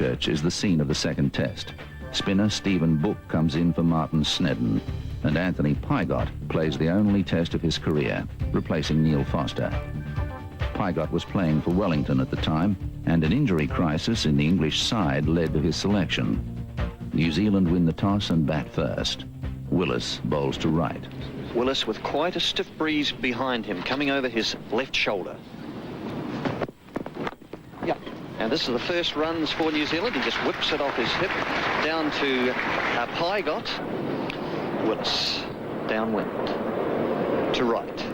Christchurch is the scene of the second test. Spinner Stephen Book comes in for Martin Snedden, and Anthony Pygott plays the only test of his career, replacing Neil Foster. Pygott was playing for Wellington at the time, and an injury crisis in the English side led to his selection. New Zealand win the toss and bat first. Willis bowls to right. Willis with quite a stiff breeze behind him, coming over his left shoulder. Yep. And this is the first runs for New Zealand. He just whips it off his hip down to Pygott. Willis downwind to right.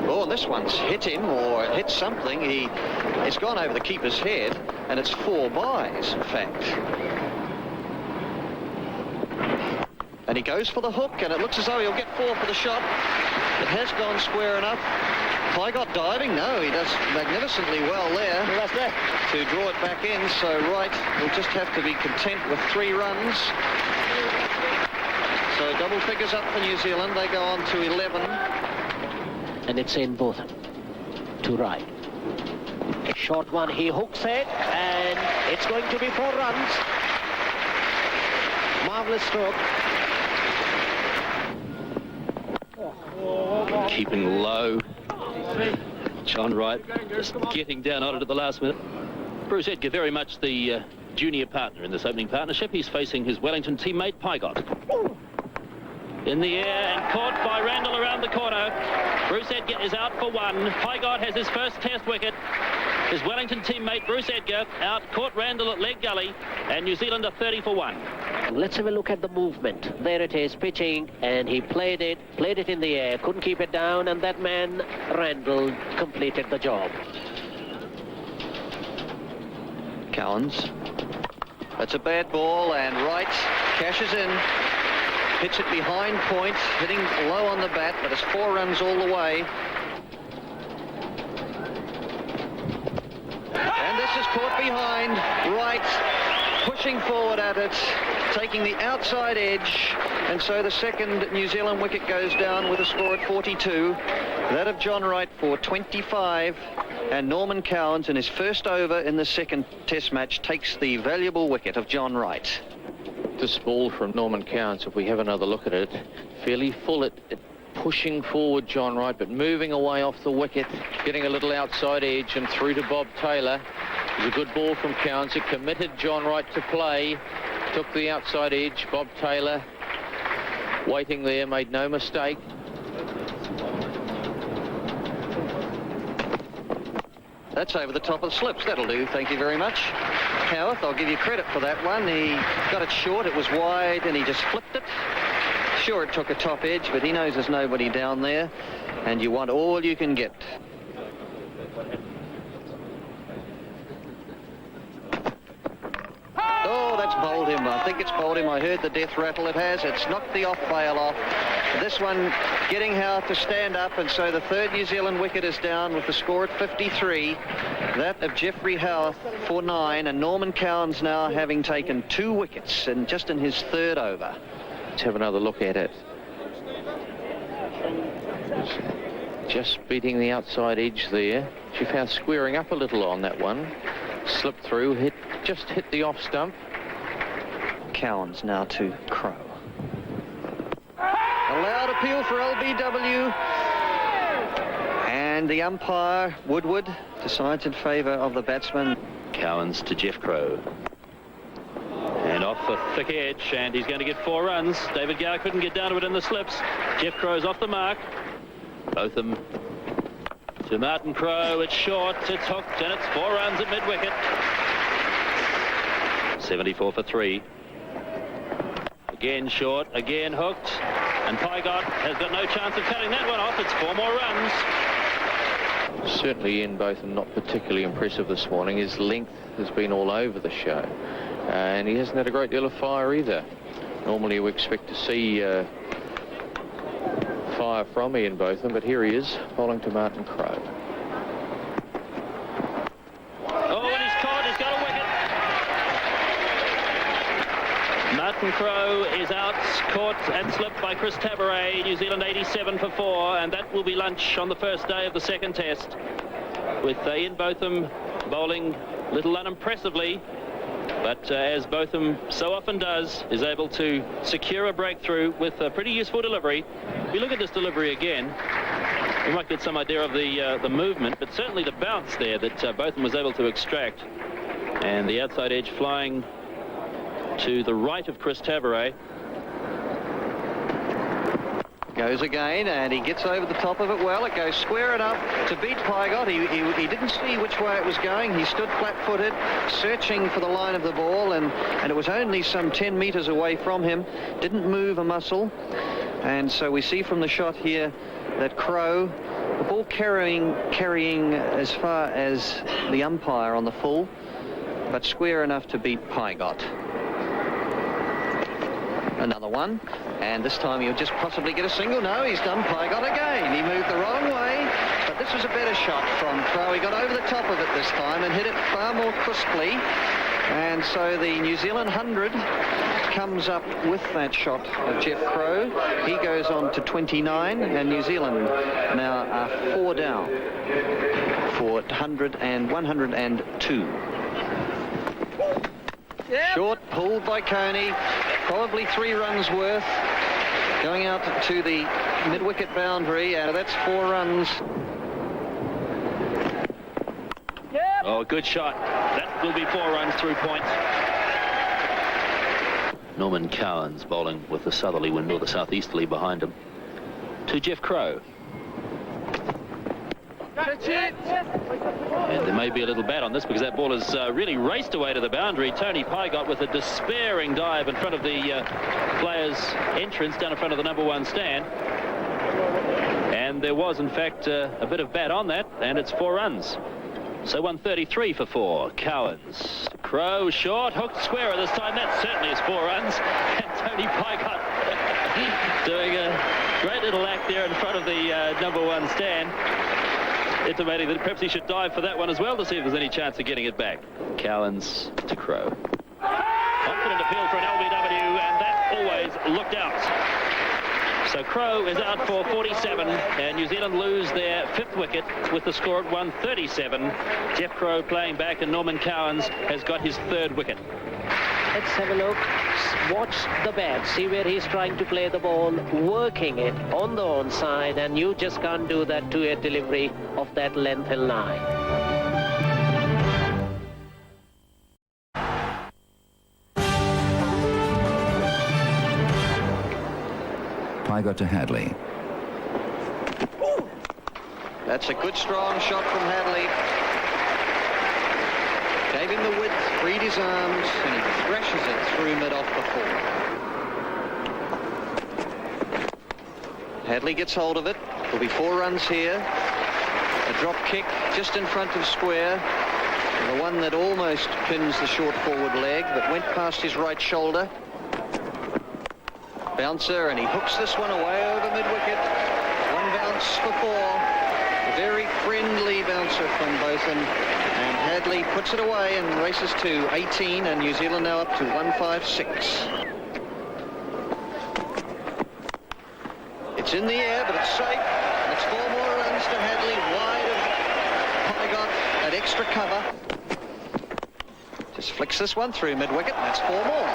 Oh, and this one's hit him or hit something. It's gone over the keeper's head, and it's 4 byes, in fact. And he goes for the hook, and it looks as though he'll get 4 for the shot. It has gone square enough. Pygott diving? No, he does magnificently well there. That's that. To draw it back in, so Wright will just have to be content with 3 runs. So double figures up for New Zealand. They go on to 11. And it's in Botham to right. A short one, he hooks it, and it's going to be 4 runs. Marvellous stroke. Keeping low. John Wright just getting down on it at the last minute. Bruce Edgar very much the junior partner in this opening partnership. He's facing his Wellington teammate Pygott. In the air and caught by Randall around the corner. Bruce Edgar is out for 1. Pygott has his first test wicket. His Wellington teammate Bruce Edgar out, caught Randall at leg gully, and New Zealand are 30 for 1. Let's have a look at the movement. There it is, pitching, and he played it in the air, couldn't keep it down, and that man, Randall, completed the job. Cowans. That's a bad ball, and Wright cashes in. Hits it behind point, hitting low on the bat, but it's 4 runs all the way. And this is caught behind. Wright pushing forward at it, taking the outside edge, and so the second New Zealand wicket goes down with a score at 42. That of John Wright for 25, and Norman Cowans in his first over in the second test match takes the valuable wicket of John Wright. This ball from Norman Cowans, if we have another look at it, fairly full at pushing forward John Wright, but moving away off the wicket, getting a little outside edge and through to Bob Taylor. It was a good ball from Cowans. It committed John Wright to play, took the outside edge. Bob Taylor waiting there, made no mistake. That's over the top of the slips. That'll do. Thank you very much. Howarth, I'll give you credit for that one. He got it short, it was wide, and he just flipped it. Sure, it took a top edge, but he knows there's nobody down there, and you want all you can get. Oh, that's bowled him. I think it's bowled him. I heard the death rattle. It has. It's knocked the off bail off. This one getting Howarth to stand up, and so the third New Zealand wicket is down with the score at 53. That of Geoffrey Howarth for 9, and Norman Cowans now having taken 2 wickets and just in his third over. Let's have another look at it. Just beating the outside edge there. She found squaring up a little on that one. Slipped through, just hit the off stump. Cowans now to Crow. A loud appeal for LBW. And the umpire, Woodward, decides in favour of the batsman. Cowans to Jeff Crow. And off the thick edge, and he's going to get 4 runs. David Gower couldn't get down to it in the slips. Jeff Crow's off the mark. Botham to Martin Crow. It's short, it's hooked, and it's 4 runs at mid-wicket. 74 for 3. Again short, again hooked, and Pygott has got no chance of cutting that one off. It's 4 more runs. Certainly Ian Botham not particularly impressive this morning. His length has been all over the show, and he hasn't had a great deal of fire either. Normally we expect to see fire from Ian Botham, but here he is, bowling to Martin Crow. Oh, and he's caught, he's got a wicket. Martin Crow is out, caught and slipped by Chris Tabaret. New Zealand 87 for 4, and that will be lunch on the first day of the second test, with Ian Botham bowling little unimpressively, but as Botham so often does, is able to secure a breakthrough with a pretty useful delivery. If you look at this delivery again, we might get some idea of the movement, but certainly the bounce there that Botham was able to extract. And the outside edge flying to the right of Chris Tavares. Goes again, and he gets over the top of it well. It goes square enough to beat Pygott. He didn't see which way it was going. He stood flat-footed, searching for the line of the ball, and it was only some 10 metres away from him. Didn't move a muscle. And so we see from the shot here that Crowe, the ball carrying as far as the umpire on the full, but square enough to beat Pygott. Another one, and this time he'll just possibly get a single. No, he's done Pygott again. He moved the wrong way, but this was a better shot from Crowe. He got over the top of it this time and hit it far more crisply. And so the New Zealand 100 comes up with that shot of Jeff Crowe. He goes on to 29, and New Zealand now are 4 down for 100 and 102. Yep. Short, pulled by Coney, probably 3 runs worth, going out to the mid-wicket boundary, and that's 4 runs. Yep. Oh, good shot. That will be 4 runs through point. Norman Cowans bowling with the southerly wind or the southeasterly behind him to Jeff Crowe. And there may be a little bat on this because that ball has really raced away to the boundary. Tony Pygott with a despairing dive in front of the players' entrance down in front of the #1 stand. And there was, in fact, a bit of bat on that, and it's 4 runs. So 133 for 4. Cowans. Crowe short, hooked squarer this time. That certainly is 4 runs. And Tony Pygott doing a great little act there in front of the #1 stand, intimating that perhaps he should dive for that one as well to see if there's any chance of getting it back. Cowans to Crowe. Confident appeal for an LBW, and that always looked out. So Crowe is out for 47, and New Zealand lose their 5th wicket with the score at 137. Jeff Crowe playing back, and Norman Cowans has got his 3rd wicket. Let's have a look. Watch the bat. See where he's trying to play the ball, working it on the onside, and you just can't do that to a delivery of that length and line. Pygott to Hadley. That's a good strong shot from Hadley. Gave him the width, freed his arms, and he thrashes it through mid-off the full. Hadley gets hold of it. There'll be 4 runs here. A drop kick just in front of square. The one that almost pins the short forward leg, but went past his right shoulder. Bouncer, and he hooks this one away over mid-wicket. 1 bounce for 4. A very friendly bouncer from Botham. And Hadley puts it away and races to 18, and New Zealand now up to 156. It's in the air, but it's safe. It's 4 more runs to Hadley, wide of Pygott at extra cover. Just flicks this one through mid-wicket, and that's 4 more.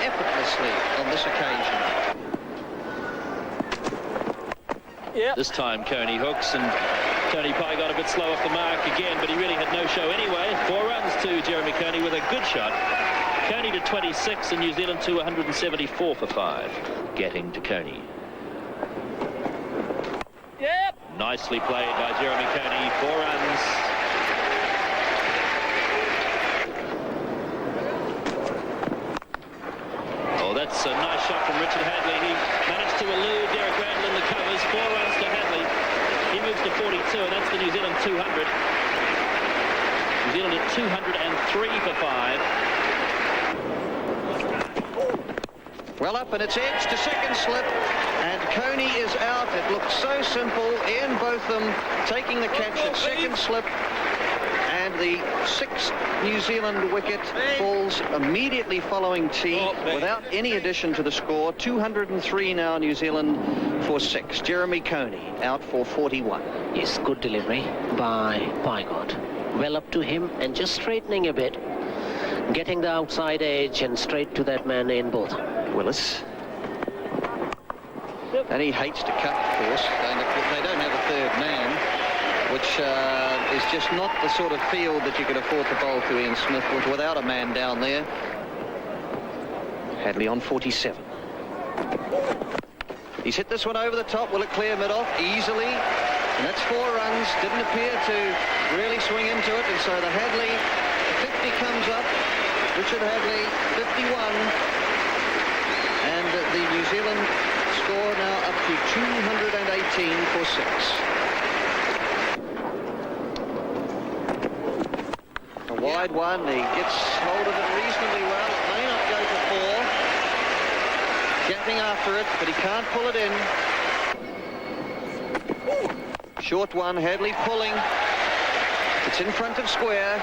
Effortlessly on this occasion. Yep. This time Coney hooks, and Tony Pygott a bit slow off the mark again, but he really had no show anyway. 4 runs to Jeremy Coney with a good shot. Coney to 26, and New Zealand to 174 for 5. Getting to Coney. Yep. Nicely played by Jeremy Coney. 4 runs. Oh, that's a nice shot from Richard Hadley. He managed to elude Derek Randall in the covers. 4 runs to Hadley. He moves to 42, and that's the New Zealand 200. New Zealand at 203 for 5. Well up, and it's edge to second slip, and Coney is out. It looked so simple. Ian Botham taking the catch at second slip, and the 6th New Zealand wicket falls immediately following tee without any addition to the score. 203 now, New Zealand for 6. Jeremy Coney out for 41. Yes, good delivery by Pygott. well up to him and just straightening a bit, getting the outside edge and straight to that man in both. Willis. And he hates to cut, of course. They don't have a third man, which is just not the sort of field that you could afford to bowl to Ian Smith without a man down there. Hadley on 47. He's hit this one over the top. Will it clear mid-off? Easily. And that's 4 runs. Didn't appear to really swing into it. And so the Hadley 50 comes up. Richard Hadley 51. And the New Zealand score now up to 218 for 6. A wide one. He gets hold of it reasonably well. It may not go for 4. Getting after it, but he can't pull it in. Short one, Hadley pulling. It's in front of square.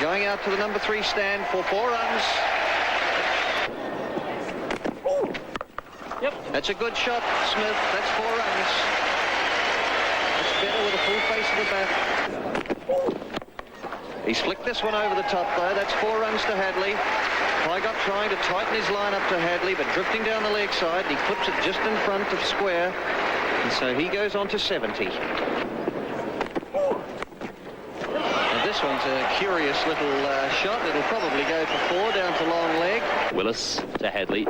Going out to the number 3 stand for 4 runs. Yep. That's a good shot, Smith. That's 4 runs. That's better with a full face of the bat. He's flicked this one over the top, though. That's 4 runs to Hadley. Pygott trying to tighten his line up to Hadley, but drifting down the leg side. He clips it just in front of square. And so he goes on to 70. And this one's a curious little shot. It'll probably go for 4 down to long leg. Willis to Hadley.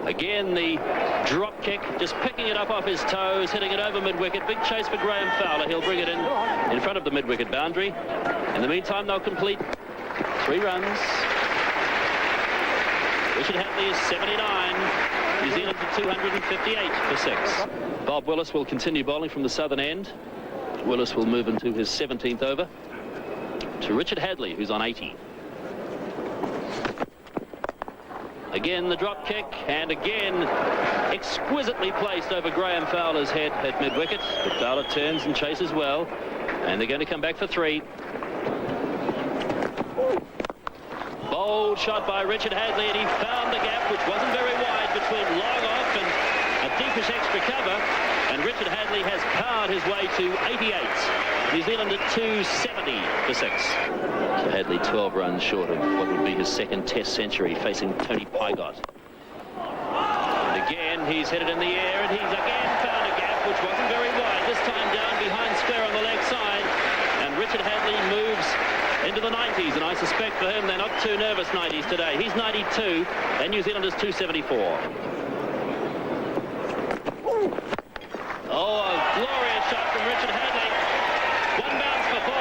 Again, the drop kick, just picking it up off his toes, hitting it over mid-wicket. Big chase for Graham Fowler. He'll bring it in front of the mid-wicket boundary. In the meantime, they'll complete 3 runs. Richard Hadley is 79. New Zealand to 258 for 6. Bob Willis will continue bowling from the southern end. Willis will move into his 17th over to Richard Hadley, who's on 80. Again, the drop kick, and again, exquisitely placed over Graham Fowler's head at mid-wicket. But Fowler turns and chases well, and they're going to come back for 3. Bold shot by Richard Hadley, and he found the gap, which wasn't very wide, between long off and a deepish extra cover. And Richard Hadley has powered his way to 88. New Zealand at 270 for 6. So Hadley 12 runs short of what would be his 2nd Test century, facing Tony Pygott. And again, he's hit it in the air, and he's again found a gap, which wasn't very wide. This time down behind square on the leg side. And Richard Hadley moves into the 90s, and I suspect for him they're not too nervous 90s today. He's 92, and New Zealand is 274. Oh, a glorious shot from Richard Hadley. 1 bounce for 4.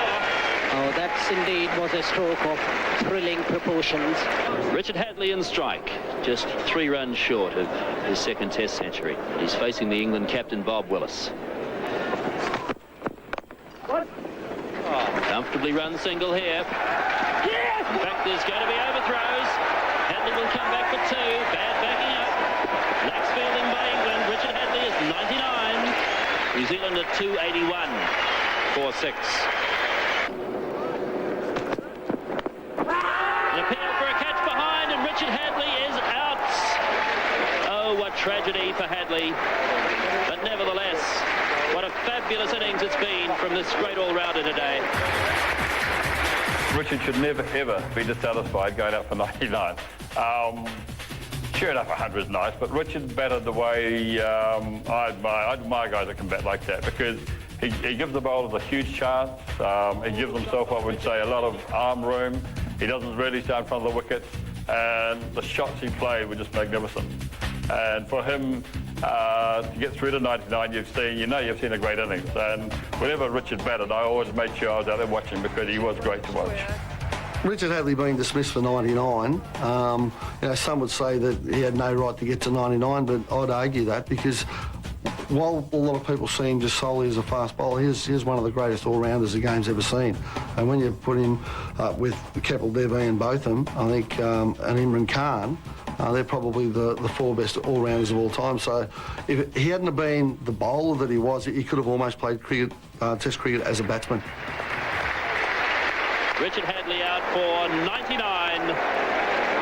Oh, that indeed was a stroke of thrilling proportions. Richard Hadley in strike, just 3 runs short of his 2nd Test century. He's facing the England captain, Bob Willis. Comfortably run single here. In fact, there's going to be overthrows. Hadley will come back for 2. Bad backing up. Lax fielding by England. Richard Hadley is 99. New Zealand at 281 for 6. An appeal for a catch behind, and Richard Hadley is out. Oh, what tragedy for Hadley. But nevertheless, what a fabulous innings it's been from this great all-rounder today. Richard should never, ever be dissatisfied going up for 99. Sure enough, 100 is nice, but Richard batted the way I admire guys that can bat like that, because he gives the bowlers a huge chance. He gives himself, I would say, a lot of arm room. He doesn't really stay in front of the wickets, and the shots he played were just magnificent. And for him to get through to 99, you've seen a great innings. And whenever Richard batted, I always made sure I was out there watching, because he was great to watch. Richard Hadley being dismissed for 99, some would say that he had no right to get to 99, but I'd argue that, because while a lot of people see him just solely as a fast bowler, he's one of the greatest all-rounders the game's ever seen. And when you put him with Kapil Dev and Botham, I think, and Imran Khan, they're probably the 4 best all-rounders of all time. So if he hadn't have been the bowler that he was, he could have almost played cricket, Test cricket as a batsman. Richard Hadley out for 99,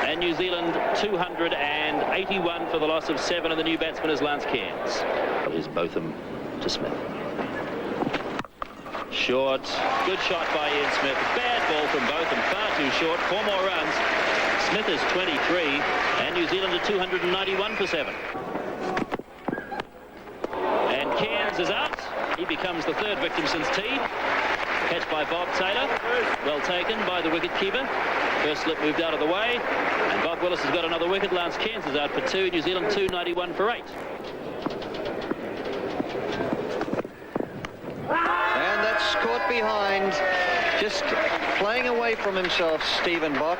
and New Zealand 281 for the loss of 7, and the new batsman is Lance Cairns. Here's Botham to Smith. Short. Good shot by Ian Smith. Bad ball from both and far too short. 4 more runs. Smith is 23 and New Zealand are 291 for 7. And Cairns is out. He becomes the 3rd victim since tea. Catch by Bob Taylor. Well taken by the wicket-keeper. First slip moved out of the way. And Bob Willis has got another wicket. Lance Cairns is out for 2. New Zealand 291 for 8. And that's caught behind. Just playing away from himself, Stephen Bock.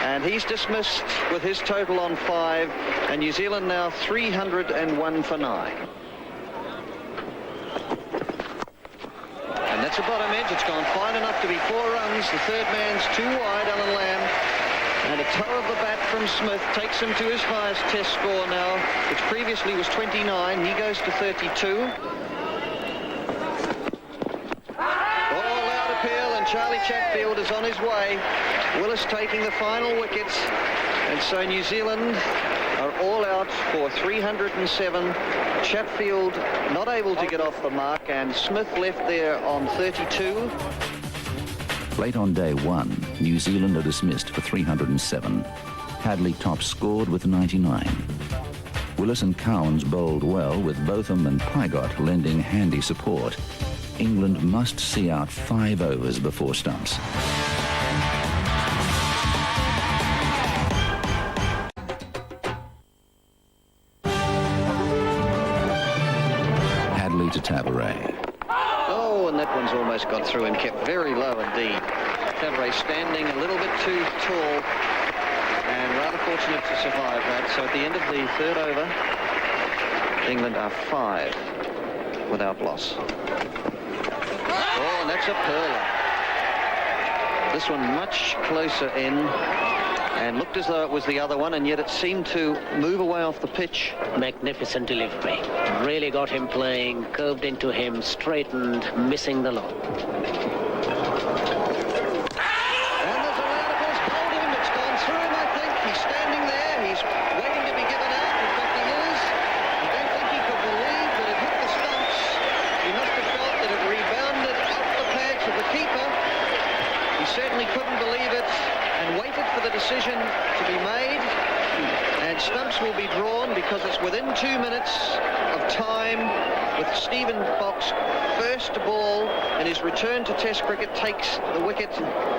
And he's dismissed with his total on 5. And New Zealand now 301 for 9. And that's a bottom edge. It's gone fine enough to be 4 runs. The 3rd man's too wide, Alan Lamb. And a toe of the bat from Smith takes him to his highest test score now, which previously was 29. He goes to 32. Loud appeal, and Charlie Chatfield is on his way. Willis taking the final wickets. And so New Zealand are all out for 307. Chatfield not able to get off the mark, and Smith left there on 32. Late on day 1, New Zealand are dismissed for 307. Hadley top scored with 99. Willis and Cowans bowled well, with Botham and Pygott lending handy support. England must see out 5 overs before stumps. Hadley to Taveray. Oh, and that one's almost got through and kept very low indeed. Taveray standing a little bit too tall and rather fortunate to survive that. So at the end of the 3rd over, England are 5 without loss. Oh, and that's a pearler. This one much closer in and looked as though it was the other one, and yet it seemed to move away off the pitch. Magnificent delivery. Really got him playing, curved into him, straightened, missing the long. And there's a loud applause holding him. It's gone through him, I think. He's standing there. He's waiting to be given out. In fact, he is. I don't think he could believe that it hit the stumps. He must have felt that it rebounded off the pads of the keeper. He certainly couldn't believe it and waited for the decision to be made. And stumps will be drawn because it's within 2 minutes of time, with Stephen Bock's first ball in his return to Test cricket takes the wicket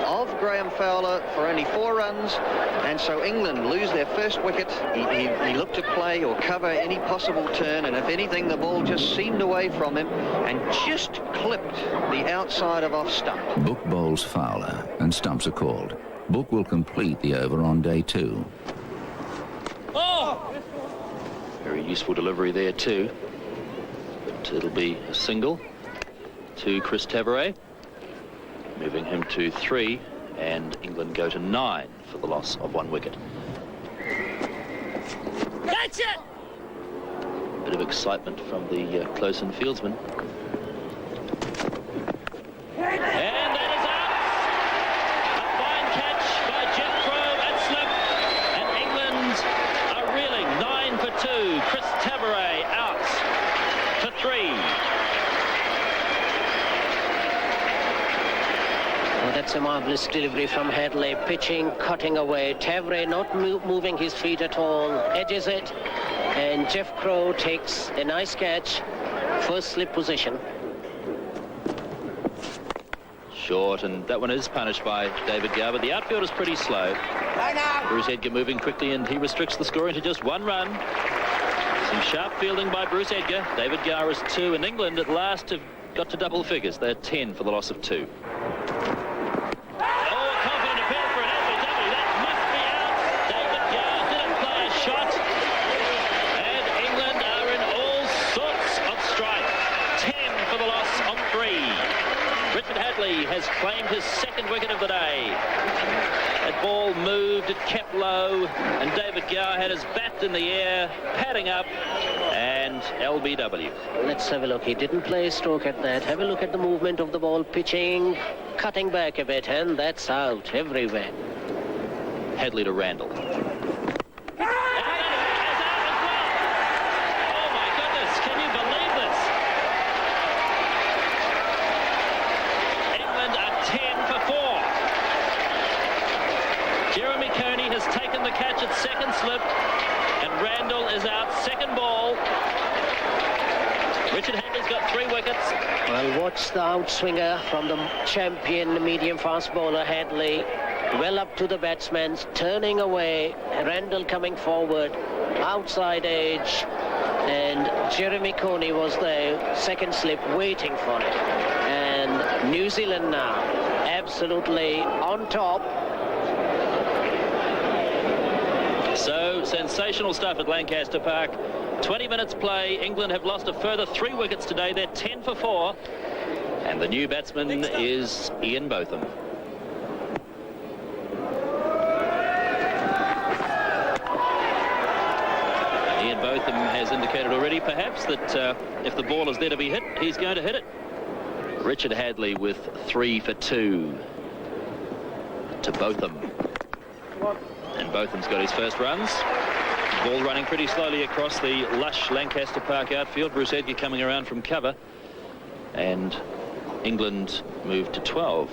of Graham Fowler for only 4 runs, and so England lose their first wicket. He looked to play or cover any possible turn, and if anything, the ball just seemed away from him and just clipped the outside of off stump. Book bowls Fowler, and stumps are called. Book will complete the over on day 2. Very useful delivery there too. But it'll be a single to Chris Taveray, moving him to 3, and England go to 9 for the loss of 1 wicket. That's it! Bit of excitement from the close-in fieldsman. And that is out! A fine catch by Jeff Crowe at slip, and England are reeling. 9 for 2. Chris Taveray out for 3. Oh, that's a marvellous delivery from Hadley, pitching, cutting away. Taveray not moving his feet at all, edges it, and Jeff Crowe takes a nice catch, first slip position. Short, and that one is punished by David Gower, but the outfield is pretty slow. Bruce Edgar moving quickly, and he restricts the scoring to just 1 run. Some sharp fielding by Bruce Edgar. David Gower is 2, and England at last have got to double figures. They're 10 for the loss of 2. Has claimed his 2nd wicket of the day. That ball moved, it kept low, and David Gower had his bat in the air, padding up, and LBW. Let's have a look. He didn't play a stroke at that. Have a look at the movement of the ball, pitching, cutting back a bit, and that's out everywhere. Hadley to Randall. Jeremy Coney has taken the catch at second slip, and Randall is out second ball. Richard Hadley's got 3 wickets. Well, watch the outswinger from the champion medium fast bowler Hadley. Well up to the batsman, turning away. Randall coming forward, outside edge, and Jeremy Coney was there, second slip, waiting for it. And New Zealand now absolutely on top. So, sensational stuff at Lancaster Park. 20 minutes play. England have lost a further 3 wickets today. They're 10 for 4. And the new batsman is Ian Botham. Ian Botham has indicated already, perhaps, that if the ball is there to be hit, he's going to hit it. Richard Hadley with 3 for 2 to Botham. And Botham's got his first runs. Ball running pretty slowly across the lush Lancaster Park outfield. Bruce Edgar coming around from cover. And England moved to 12.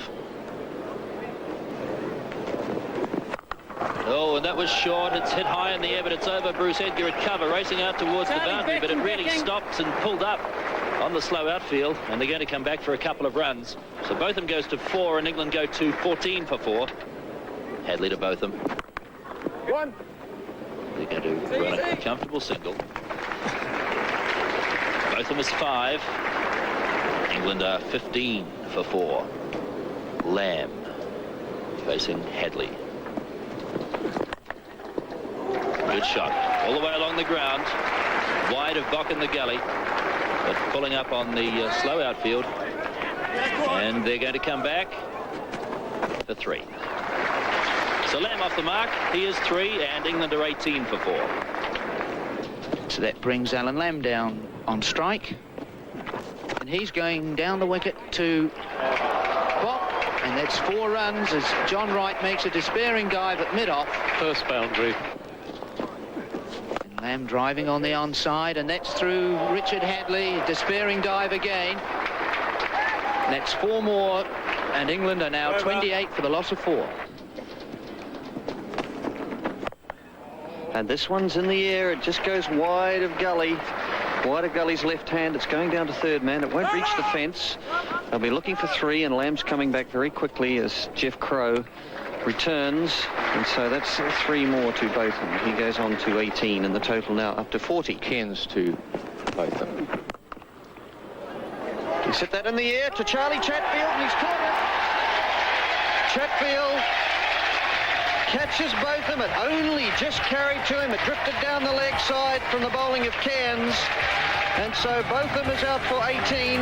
Oh, and that was short. It's hit high in the air, but it's over. Bruce Edgar at cover, racing out towards the boundary, but it really stopped and pulled up on the slow outfield, and they're going to come back for a couple of runs. So Botham goes to 4, and England go to 14 for 4. Hadley to Botham. 1. They're going to run a comfortable single. Botham is 5. England are 15 for 4. Lamb facing Hadley. Good shot. All the way along the ground. Wide of Bock in the gully. But pulling up on the slow outfield. And they're going to come back for 3. So Lamb off the mark. He is 3, and England are 18 for 4. So that brings Alan Lamb down on strike. And he's going down the wicket to Bock. And that's 4 runs as John Wright makes a despairing dive at mid-off. First boundary. And Lamb driving on the onside, and that's through Richard Hadley. Despairing dive again. And that's 4 more, and England are now 28 for the loss of 4. And this one's in the air. It just goes wide of Gully. Wide of Gully's left hand. It's going down to third man. It won't reach the fence. They'll be looking for 3, and Lamb's coming back very quickly as Jeff Crow returns. And so that's 3 more to Botham. He goes on to 18, and the total now up to 40. Cairns to Botham. He set that in the air to Charlie Chatfield, and he's caught it. Chatfield catches Botham. It only just carried to him. It drifted down the leg side from the bowling of Cairns. And so Botham is out for 18.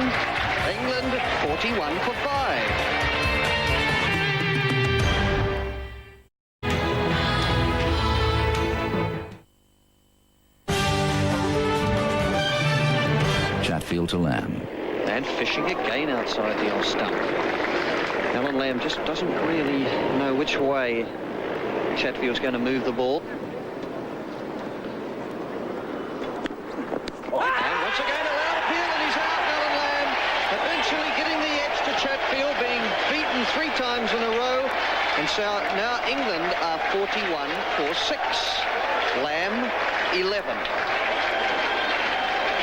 England 41 for 5. Chatfield to Lamb. And fishing again outside the off stump. Alan Lamb just doesn't really know which way Chatfield's going to move the ball. And once again a loud appeal, and he's out, Alan Lamb. Eventually getting the edge to Chatfield, being beaten 3 times in a row. And so now England are 41 for 6. Lamb 11.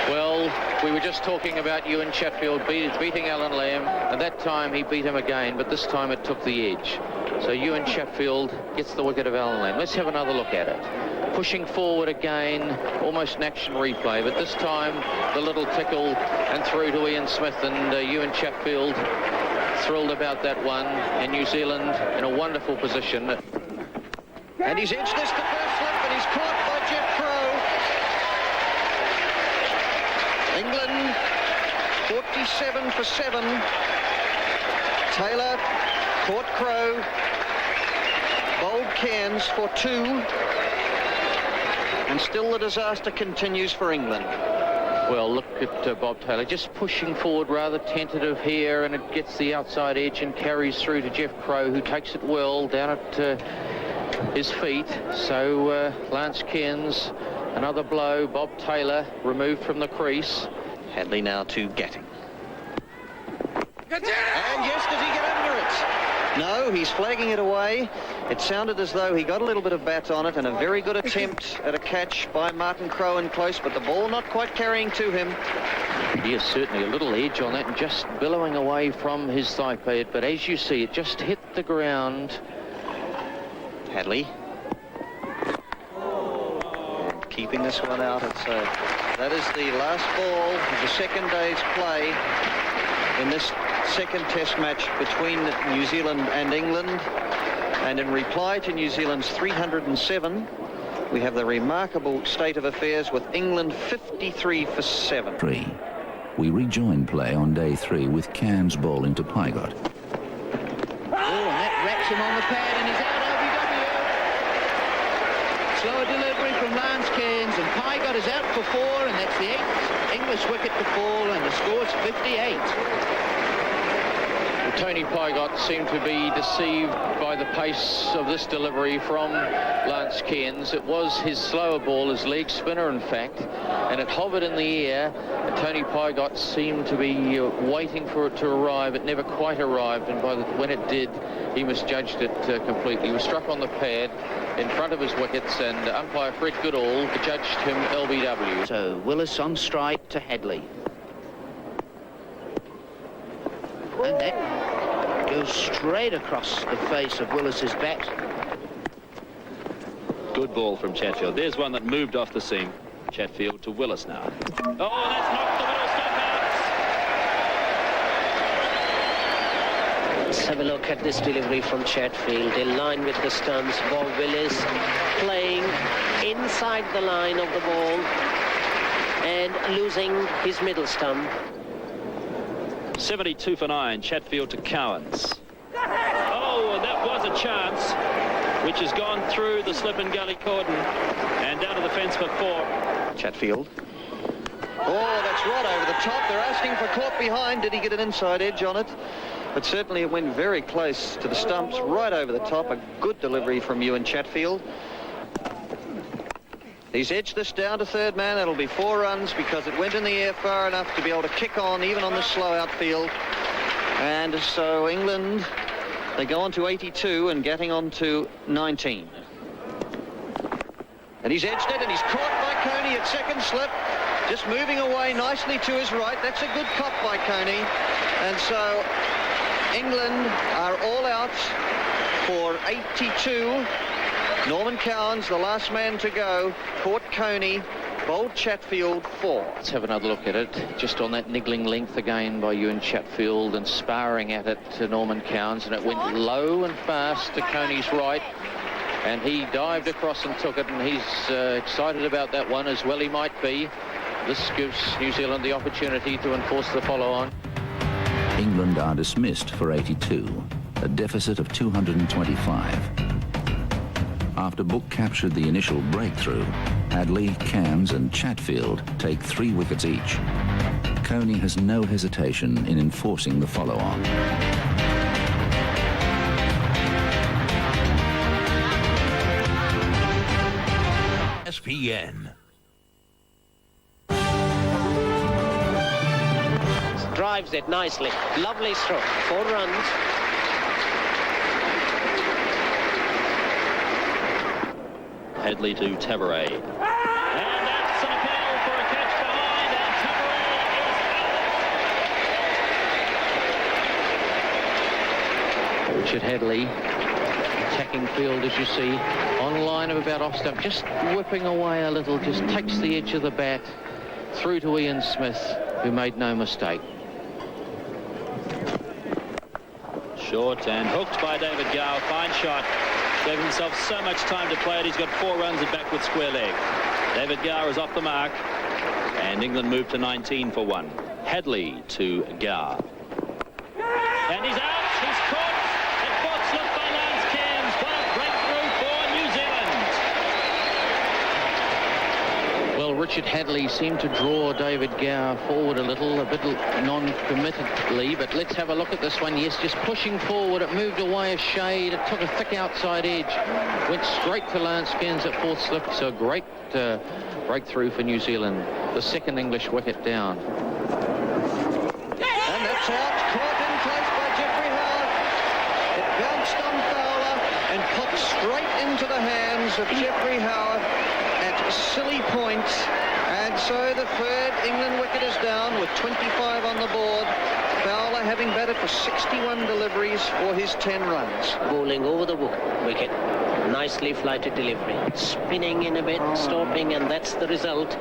Well, we were just talking about Ewan Chatfield beating Alan Lamb, and that time he beat him again, but this time it took the edge. So Ewan Chatfield gets the wicket of Alan Lamb. Let's have another look at it. Pushing forward again, almost an action replay, but this time the little tickle and through to Ian Smith, and Ewan Chatfield thrilled about that one, and New Zealand in a wonderful position. And he's edged this to first slip, and he's caught by Jeff Crow. England 47 for 7. Taylor caught Crow. Bowled Cairns for 2. And still the disaster continues for England. Well, look at Bob Taylor just pushing forward, rather tentative here, and it gets the outside edge and carries through to Jeff Crow, who takes it well down at his feet. So Lance Cairns, another blow. Bob Taylor removed from the crease. Hadley now to Gatting. And yes, does he get under it? No, he's flagging it away. It sounded as though he got a little bit of bat on it, and a very good attempt at a catch by Martin Crowe in close, but the ball not quite carrying to him. He is certainly a little edge on that and just billowing away from his thigh pad, but as you see, it just hit the ground. Hadley. And keeping this one out. That is the last ball of the second day's play in this second test match between New Zealand and England. And in reply to New Zealand's 307, we have the remarkable state of affairs with England 53 for 7. 3. We rejoin play on day 3 with Cairns' ball into Pygott. Oh, and that wraps him on the pad, and he's out OBW. Slower delivery from Lance Cairns, and Pygott is out for 4, and that's the 8th English wicket to fall, and the score's 58. Tony Pygott seemed to be deceived by the pace of this delivery from Lance Cairns. It was his slower ball, his leg spinner in fact, and it hovered in the air. And Tony Pygott seemed to be waiting for it to arrive. It never quite arrived, and when it did, he misjudged it completely. He was struck on the pad in front of his wickets, and umpire Fred Goodall judged him LBW. So Willis on strike to Hadley. And that goes straight across the face of Willis's bat. Good ball from Chatfield. There's one that moved off the seam. Chatfield to Willis now. Oh, that's knocked the middle stump out. Let's have a look at this delivery from Chatfield. In line with the stumps, Bob Willis playing inside the line of the ball and losing his middle stump. 72 for 9, Chatfield to Cowans. Oh, and that was a chance, which has gone through the slip and gully cordon and down to the fence for 4. Chatfield. Oh, that's right over the top. They're asking for caught behind. Did he get an inside edge on it? But certainly it went very close to the stumps, right over the top. A good delivery from Ewan Chatfield. He's edged this down to third man. That'll be 4 runs because it went in the air far enough to be able to kick on even on the slow outfield. And so England, they go on to 82 and getting on to 19. And he's edged it, and he's caught by Coney at second slip, just moving away nicely to his right. That's a good cop by Coney. And so England are all out for 82. Norman Cowans, the last man to go, caught Coney, bowled Chatfield 4. Let's have another look at it. Just on that niggling length again by Ewan Chatfield, and sparring at it to Norman Cowans, and it went low and fast to Coney's right, and he dived across and took it, and he's excited about that one, as well he might be. This gives New Zealand the opportunity to enforce the follow-on. England are dismissed for 82, a deficit of 225. After Book captured the initial breakthrough, Hadley, Cairns and Chatfield take 3 wickets each. Coney has no hesitation in enforcing the follow-on. SPN. Drives it nicely. Lovely stroke. 4 runs. Hadley to Tabaret. And that's an appeal for a catch behind, and Tabaret is out. Richard Hadley, attacking field as you see, on line of about off stump, just whipping away a little, just takes the edge of the bat through to Ian Smith, who made no mistake. Short and hooked by David Gow. Fine shot. Gave himself so much time to play it. He's got 4 runs at backward square leg. David Gow is off the mark, and England moved to 19 for 1. Hadley to Gow. And he's out. He's caught. At fourth slip by Lance Cairns. What a breakthrough for New Zealand. Well, Richard Hadley seemed to draw David Gow forward a bit non-committedly, but let's have a look at this one. Yes, just pushing forward. It moved away a shade. It took a thick outside edge. Went straight to Lance Cairns at fourth slip. So a great breakthrough for New Zealand. The second English wicket down. And that's out. Caught in close by Jeffrey Howard. It bounced on Fowler and put into the hands of Jeffrey Howard at silly point. And so the third England wicket is down with 25 on the board. Fowler having batted for 61 deliveries for his 10 runs. Bowling over the wicket. Nicely flighted delivery. Spinning in a bit, stopping, and that's the result.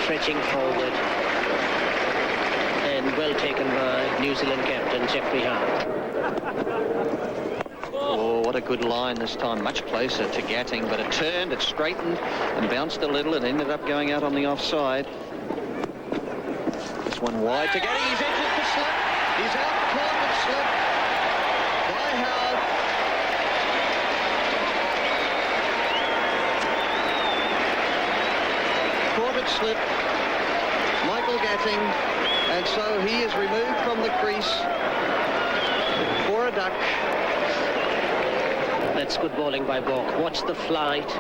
Stretching forward. And well taken by New Zealand captain Jeffrey Howard. Oh, what a good line this time. Much closer to Gatting, but it turned, it straightened and bounced a little and ended up going out on the offside. This one wide to Gatting. He's entered the slip. He's out caught with slip by Howard. Caught at slip. Michael Gatting. And so he is removed from the crease for a duck. That's good bowling by Bock. Watch the flight.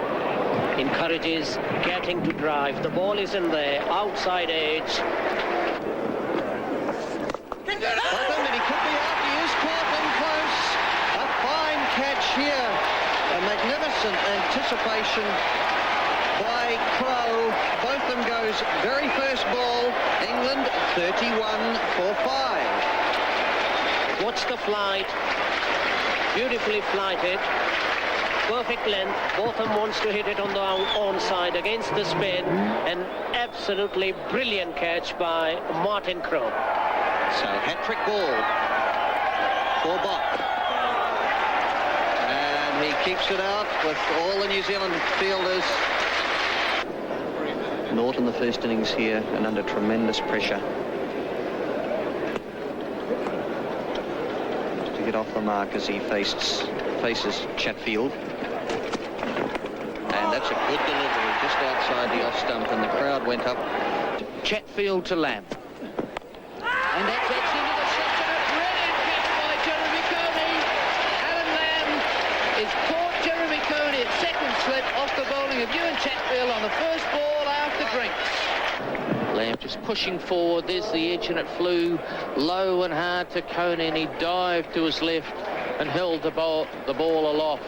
Encourages Gatting to drive. The ball is in there. Outside edge. Bottom, and he could be out. He is caught in close. A fine catch here. A magnificent anticipation by Crowe. Both them goes very first ball. England 31 for 5. Watch the flight. Beautifully flighted. Perfect length. Botham wants to hit it on the onside against the spin. An absolutely brilliant catch by Martin Crowe. So hat-trick ball for Bock. And he keeps it out with all the New Zealand fielders. Naught in the first innings here and under tremendous pressure. To get off the mark as he faces Chatfield. And that's a good delivery just outside the off stump, and the crowd went up. Chatfield to Lamb. And that's edged into the shot, and a brilliant catch by Jeremy Coney. Alan Lamb is caught Jeremy Coney at second slip off the bowling of Ewan Chatfield on the first ball after drinks. Lamb just pushing forward. There's the edge, and it flew low and hard to Coney, and he dived to his left and held the ball aloft.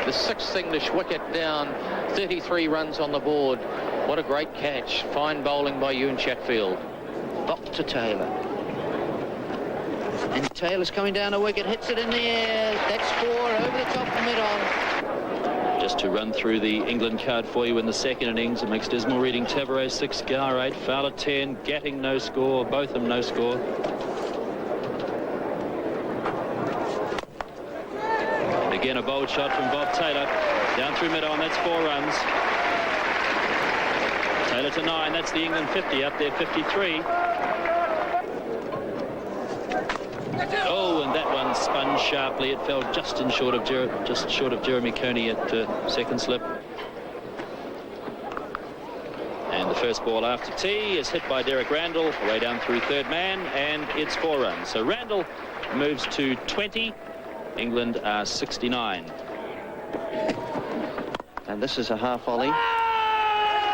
The 6th English wicket down, 33 runs on the board. What a great catch. Fine bowling by Ewan Chatfield. Bock to Taylor. And Taylor's coming down a wicket, hits it in the air. That's 4 over the top of mid-on. Just to run through the England card for you in the second innings, it makes dismal reading. Tabaré 6, Gar 8, Fowler 10, Gatting no score, both of them no score. And again a bold shot from Bob Taylor. Down through mid-on, that's 4 runs. Taylor to 9, that's the England 50, up there 53. Oh, and that one spun sharply. It fell just short of Jeremy Coney at second slip. And the first ball after tea is hit by Derek Randall, away down through third man, and it's 4 runs. So Randall moves to 20. England are 69. And this is a half volley.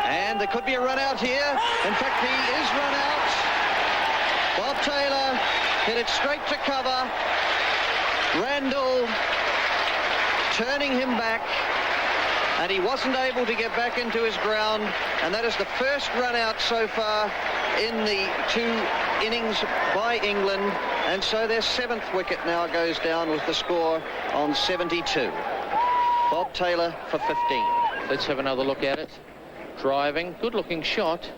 And there could be a run out here. In fact, he is run out. Bob Taylor hit it straight to cover. Randall turning him back, and he wasn't able to get back into his ground, and that is the first run out so far in the 2 innings by England, and so their 7th wicket now goes down with the score on 72. Bob Taylor for 15. Let's have another look at it. Driving, good looking shot.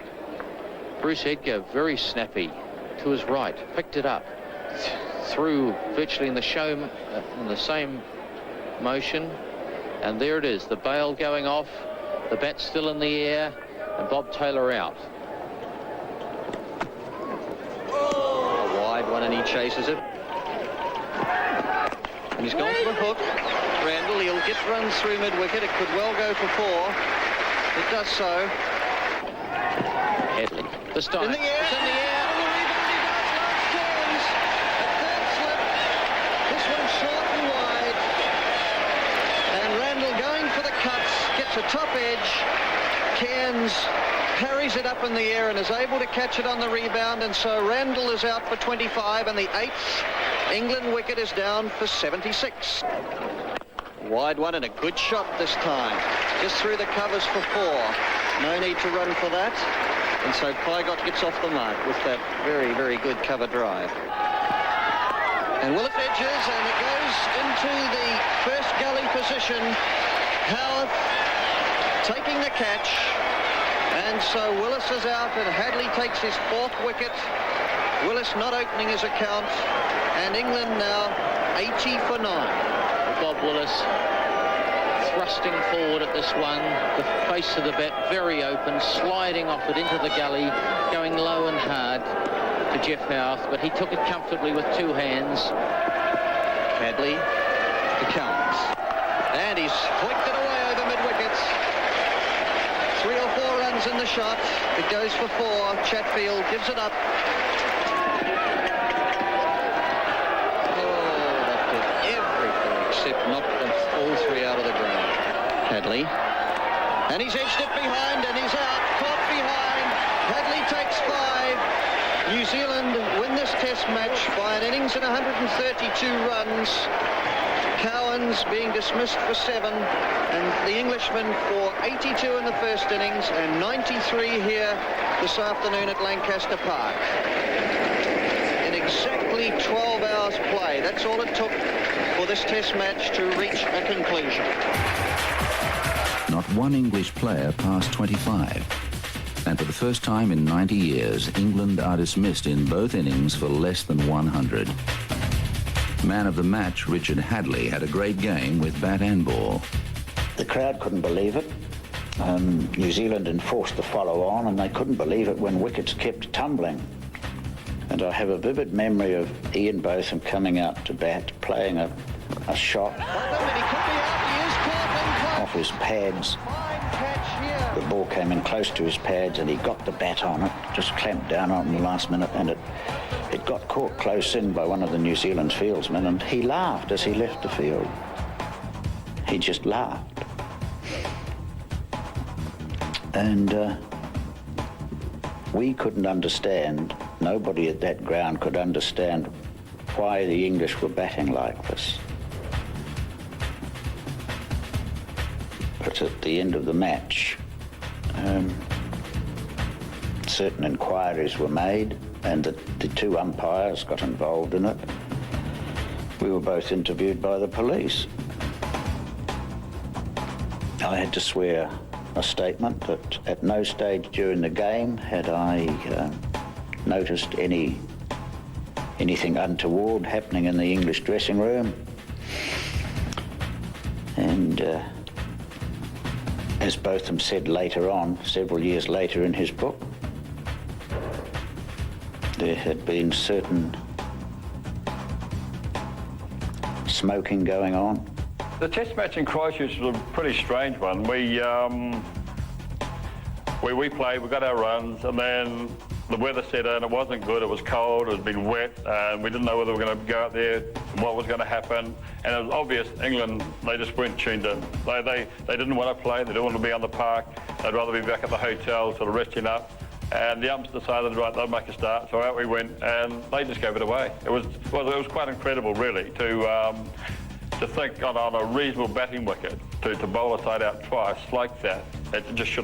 Bruce Edgar very snappy to his right, picked it up through virtually in the same motion, and there it is, the bail going off, the bat still in the air, and Bob Taylor out. A wide one, and he chases it, and he's gone for the hook. Randall, he'll get runs through mid-wicket. It could well go for 4. It does so. Headley, this time In the air. it's in the air. To top edge, Cairns parries it up in the air and is able to catch it on the rebound, and so Randall is out for 25, and the 8th England wicket is down for 76. Wide one and a good shot this time. Just through the covers for 4. No need to run for that. And so Pygott gets off the mark with that very, very good cover drive. And Willis edges, and it goes into the first gully position. Howarth taking the catch. And so Willis is out, and Hadley takes his 4th wicket. Willis not opening his account. And England now 80 for 9. Bob Willis thrusting forward at this one, the face of the bat very open, sliding off it into the gully, going low and hard to Jeff Howarth, but he took it comfortably with 2 hands. Hadley to Cowens. And he's flicked it away over mid-wickets. 3 or 4 runs in the shot. It goes for 4. Chatfield gives it up. Knocked them all 3 out of the ground. Hadley. And he's edged it behind, and he's out. Caught behind. Hadley takes 5. New Zealand win this test match by an innings and 132 runs. Cowens being dismissed for 7, and the Englishman for 82 in the first innings and 93 here this afternoon at Lancaster Park. In exactly 12 hours play. That's all it took for this test match to reach a conclusion. Not one English player passed 25. And for the first time in 90 years, England are dismissed in both innings for less than 100. Man of the match, Richard Hadley, had a great game with bat and ball. The crowd couldn't believe it. New Zealand enforced the follow on, and they couldn't believe it when wickets kept tumbling. And I have a vivid memory of Ian Botham coming out to bat, playing a shot off his pads. The ball came in close to his pads, and he got the bat on it, just clamped down on it in the last minute, and it got caught close in by one of the New Zealand fieldsmen, and he laughed as he left the field. He just laughed. And we couldn't understand, nobody at that ground could understand why the English were batting like this. But at the end of the match, certain inquiries were made, and the 2 umpires got involved in it. We were both interviewed by the police. I had to swear a statement that at no stage during the game had I noticed anything untoward happening in the English dressing room. And as Botham said later on, several years later in his book, there had been certain smoking going on. The test match in Christchurch was a pretty strange one. We played, we got our runs, and then the weather set in. It wasn't good, it was cold, it had been wet, and we didn't know whether we were going to go out there, what was going to happen. And it was obvious England, they just weren't tuned in. They didn't want to play, they didn't want to be on the park, they'd rather be back at the hotel sort of resting up. And the umps decided, right, they'll make a start, so out we went, and they just gave it away. It was quite incredible, really, to think on a reasonable batting wicket to bowl a side out twice like that. It just shouldn't have